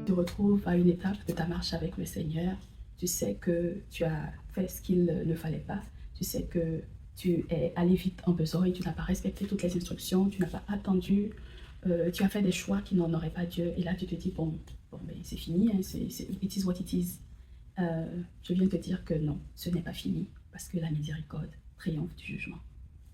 te retrouves à une étape de ta marche avec le Seigneur, tu sais que tu as fait ce qu'il ne fallait pas, tu sais que tu es allé vite en besogne, tu n'as pas respecté toutes les instructions, tu n'as pas attendu, tu as fait des choix qui n'honoraient pas Dieu, et là tu te dis, bon ben, c'est fini, hein, it is what it is. Je viens te dire que non, ce n'est pas fini, parce que la miséricorde triomphe du jugement.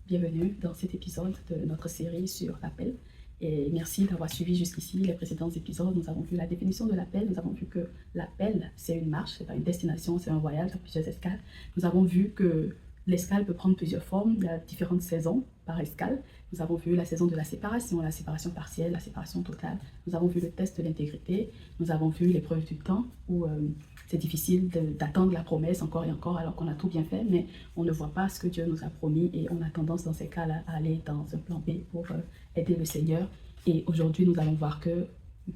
Bienvenue dans cet épisode de notre série sur l'appel. Et merci d'avoir suivi jusqu'ici les précédents épisodes. Nous avons vu la définition de l'appel. Nous avons vu que l'appel, c'est une marche, c'est pas une destination, c'est un voyage à plusieurs escales. Nous avons vu que l'escale peut prendre plusieurs formes. Il y a différentes saisons par escale. Nous avons vu la saison de la séparation partielle, la séparation totale. Nous avons vu le test de l'intégrité. Nous avons vu l'épreuve du temps où c'est difficile d'attendre la promesse encore et encore alors qu'on a tout bien fait, mais on ne voit pas ce que Dieu nous a promis et on a tendance dans ces cas-là à aller dans un plan B pour aider le Seigneur. Et aujourd'hui, nous allons voir que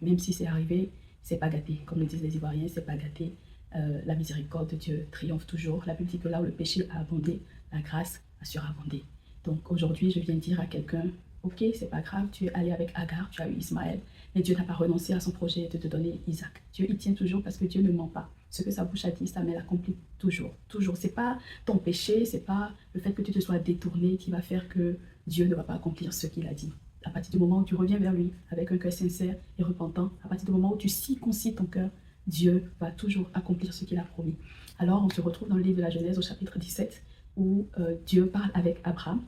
même si c'est arrivé, c'est pas gâté. Comme le disent les Ivoiriens, c'est pas gâté. La miséricorde de Dieu triomphe toujours. La Bible dit que là où le péché a abondé, la grâce a surabondé. Donc aujourd'hui, je viens dire à quelqu'un, ok, c'est pas grave, tu es allé avec Agar, tu as eu Ismaël, mais Dieu n'a pas renoncé à son projet de te donner Isaac. Dieu y tient toujours parce que Dieu ne ment pas. Ce que sa bouche a dit, sa main l'accomplit toujours. Toujours. C'est pas ton péché, c'est pas le fait que tu te sois détourné qui va faire que Dieu ne va pas accomplir ce qu'il a dit. À partir du moment où tu reviens vers lui avec un cœur sincère et repentant, à partir du moment où tu circoncis ton cœur, Dieu va toujours accomplir ce qu'il a promis. Alors on se retrouve dans le livre de la Genèse au chapitre 17 où Dieu parle avec Abraham.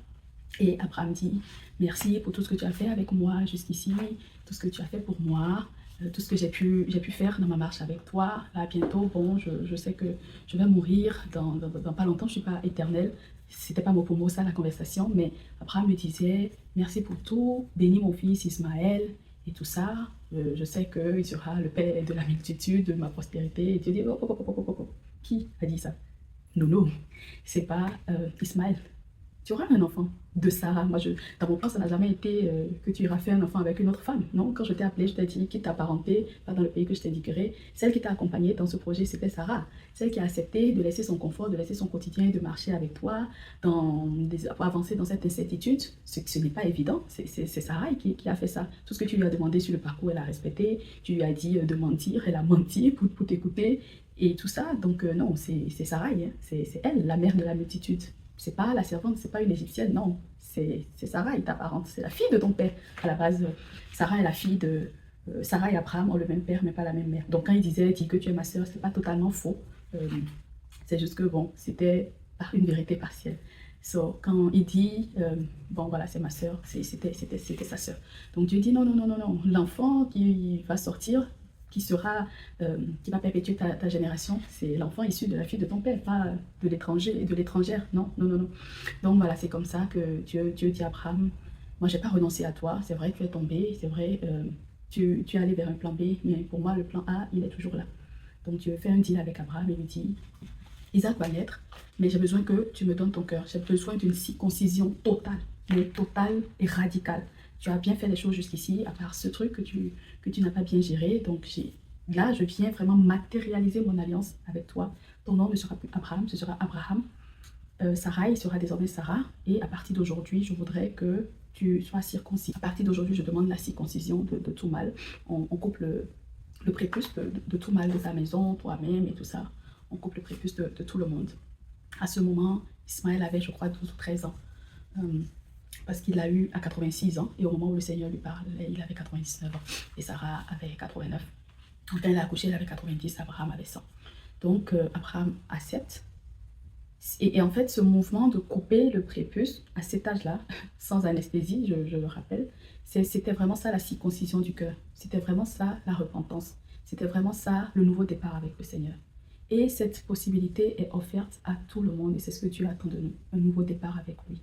Et Abraham dit, merci pour tout ce que tu as fait avec moi jusqu'ici, tout ce que tu as fait pour moi, tout ce que j'ai pu faire dans ma marche avec toi. Là, bientôt, bon, je sais que je vais mourir dans pas longtemps, je ne suis pas éternelle. C'était pas mot pour mot ça la conversation, mais Abraham me disait, merci pour tout, bénis mon fils Ismaël et tout ça. Je sais qu'il sera le père de la multitude, de ma prospérité. Et Dieu dit, oh, oh, oh, oh, oh, oh. Qui a dit ça? Non, non, c'est pas Ismaël. Tu auras un enfant de Sarah. Moi, dans mon plan, ça n'a jamais été que tu iras faire un enfant avec une autre femme. Non, quand je t'ai appelé, je t'ai dit quitte ta parenté, pas dans le pays que je t'indiquerai. Celle qui t'a accompagnée dans ce projet, c'était Sarah. Celle qui a accepté de laisser son confort, de laisser son quotidien et de marcher avec toi, pour avancer dans cette incertitude. Ce n'est pas évident. C'est Sarah qui a fait ça. Tout ce que tu lui as demandé sur le parcours, elle a respecté. Tu lui as dit de mentir, elle a menti pour t'écouter. Et tout ça, donc non, c'est Sarah, hein. C'est elle, la mère de la multitude. C'est pas la servante, c'est pas une égyptienne, non. C'est Sarah, ta parente, c'est la fille de ton père. À la base, Sarah est la fille de... Sarah et Abraham ont le même père, mais pas la même mère. Donc quand il disait, dis que tu es ma sœur, c'est pas totalement faux. C'est juste que, bon, c'était une vérité partielle. So, quand il dit, bon voilà, c'est ma sœur, c'était sa sœur. Donc Dieu dit, non, non, non, non, non. L'enfant qui va sortir, qui va perpétuer ta génération, c'est l'enfant issu de la fille de ton père, pas de l'étranger et de l'étrangère. Non, non, non, non. Donc voilà, c'est comme ça que Dieu dit à Abraham, moi j'ai pas renoncé à toi, c'est vrai que tu es tombé, c'est vrai, tu es allé vers un plan B, mais pour moi le plan A, il est toujours là. Donc Dieu fait un deal avec Abraham et lui dit, Isaac va naître, mais j'ai besoin que tu me donnes ton cœur, j'ai besoin d'une circoncision totale, mais totale et radicale. Tu as bien fait les choses jusqu'ici, à part ce truc que tu n'as pas bien géré. Donc là, je viens vraiment matérialiser mon alliance avec toi. Ton nom ne sera plus Abraham, ce sera Abraham. Sarai sera désormais Sarah. Et à partir d'aujourd'hui, je voudrais que tu sois circoncis. À partir d'aujourd'hui, je demande la circoncision de tout mâle. On coupe le prépuce de tout mâle de ta maison, toi-même et tout ça. On coupe le prépuce de tout le monde. À ce moment, Ismaël avait, je crois, 12 ou 13 ans. Parce qu'il l'a eu à 86 ans, et au moment où le Seigneur lui parlait, il avait 99 ans, et Sarah avait 89. Quand elle a accouché, elle avait 90, Abraham avait 100. Donc, Abraham accepte. Et en fait, ce mouvement de couper le prépuce à cet âge-là, sans anesthésie, je le rappelle, c'était vraiment ça la circoncision du cœur. C'était vraiment ça la repentance. C'était vraiment ça le nouveau départ avec le Seigneur. Et cette possibilité est offerte à tout le monde, et c'est ce que Dieu attend de nous, un nouveau départ avec lui.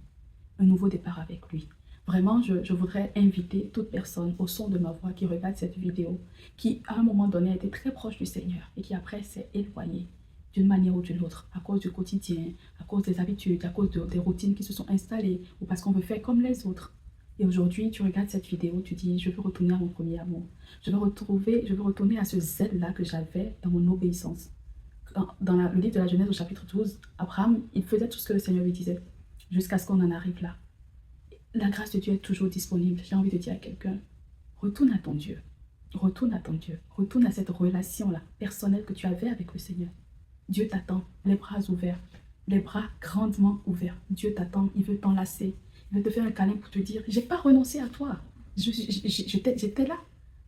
Un nouveau départ avec lui. Vraiment, je voudrais inviter toute personne au son de ma voix qui regarde cette vidéo, qui à un moment donné a été très proche du Seigneur et qui après s'est éloigné d'une manière ou d'une autre, à cause du quotidien, à cause des habitudes, à cause des routines qui se sont installées, ou parce qu'on veut faire comme les autres. Et aujourd'hui, tu regardes cette vidéo, tu dis, je veux retourner à mon premier amour. Je veux retourner à ce zèle-là que j'avais dans mon obéissance. Dans le livre de la Genèse au chapitre 12, Abraham, il faisait tout ce que le Seigneur lui disait, jusqu'à ce qu'on en arrive là. La grâce de Dieu est toujours disponible. J'ai envie de dire à quelqu'un, retourne à ton Dieu. Retourne à ton Dieu. Retourne à cette relation-là, personnelle que tu avais avec le Seigneur. Dieu t'attend, les bras ouverts, les bras grandement ouverts. Dieu t'attend, il veut t'enlacer. Il veut te faire un câlin pour te dire, j'ai pas renoncé à toi. J'étais là.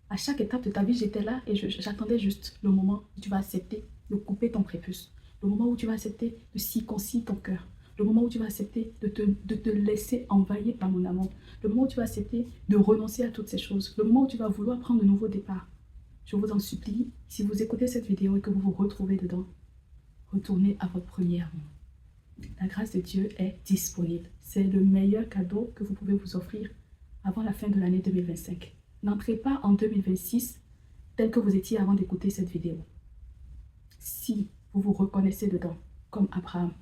À chaque étape de ta vie, j'étais là et j'attendais juste le moment où tu vas accepter de couper ton prépuce. Le moment où tu vas accepter de circoncire ton cœur. Le moment où tu vas accepter de te laisser envahir par mon amour. Le moment où tu vas accepter de renoncer à toutes ces choses. Le moment où tu vas vouloir prendre de nouveaux départs. Je vous en supplie, si vous écoutez cette vidéo et que vous vous retrouvez dedans, retournez à votre premier amour. La grâce de Dieu est disponible. C'est le meilleur cadeau que vous pouvez vous offrir avant la fin de l'année 2025. N'entrez pas en 2026 tel que vous étiez avant d'écouter cette vidéo. Si vous vous reconnaissez dedans, comme Abraham,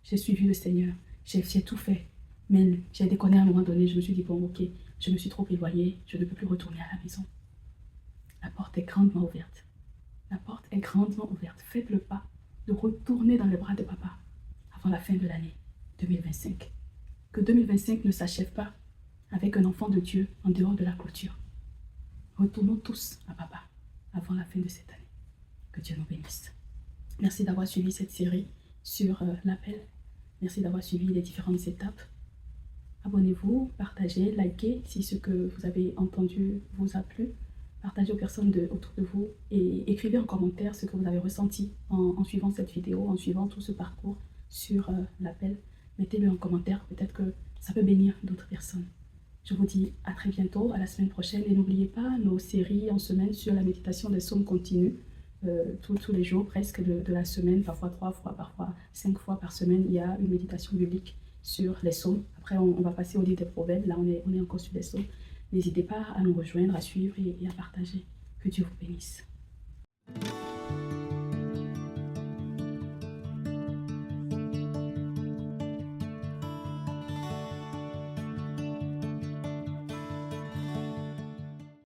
j'ai suivi le Seigneur, j'ai tout fait, mais j'ai déconné à un moment donné, je me suis dit, bon ok, je me suis trop éloignée, je ne peux plus retourner à la maison. La porte est grandement ouverte. La porte est grandement ouverte. Faites le pas de retourner dans les bras de papa avant la fin de l'année 2025. Que 2025 ne s'achève pas avec un enfant de Dieu en dehors de la clôture. Retournons tous à papa avant la fin de cette année. Que Dieu nous bénisse. Merci d'avoir suivi cette série sur l'appel. Merci d'avoir suivi les différentes étapes. Abonnez-vous, partagez, likez si ce que vous avez entendu vous a plu. Partagez aux personnes autour de vous et écrivez en commentaire ce que vous avez ressenti en suivant cette vidéo, en suivant tout ce parcours sur l'appel. Mettez-le en commentaire, peut-être que ça peut bénir d'autres personnes. Je vous dis à très bientôt, à la semaine prochaine. Et n'oubliez pas nos séries en semaine sur la méditation des psaumes continues. Tous les jours presque de la semaine, parfois 3 fois, parfois 5 fois par semaine, il y a une méditation biblique sur les psaumes. Après, on va passer au livre des proverbes. Là, on est encore sur les psaumes. N'hésitez pas à nous rejoindre, à suivre et à partager. Que Dieu vous bénisse.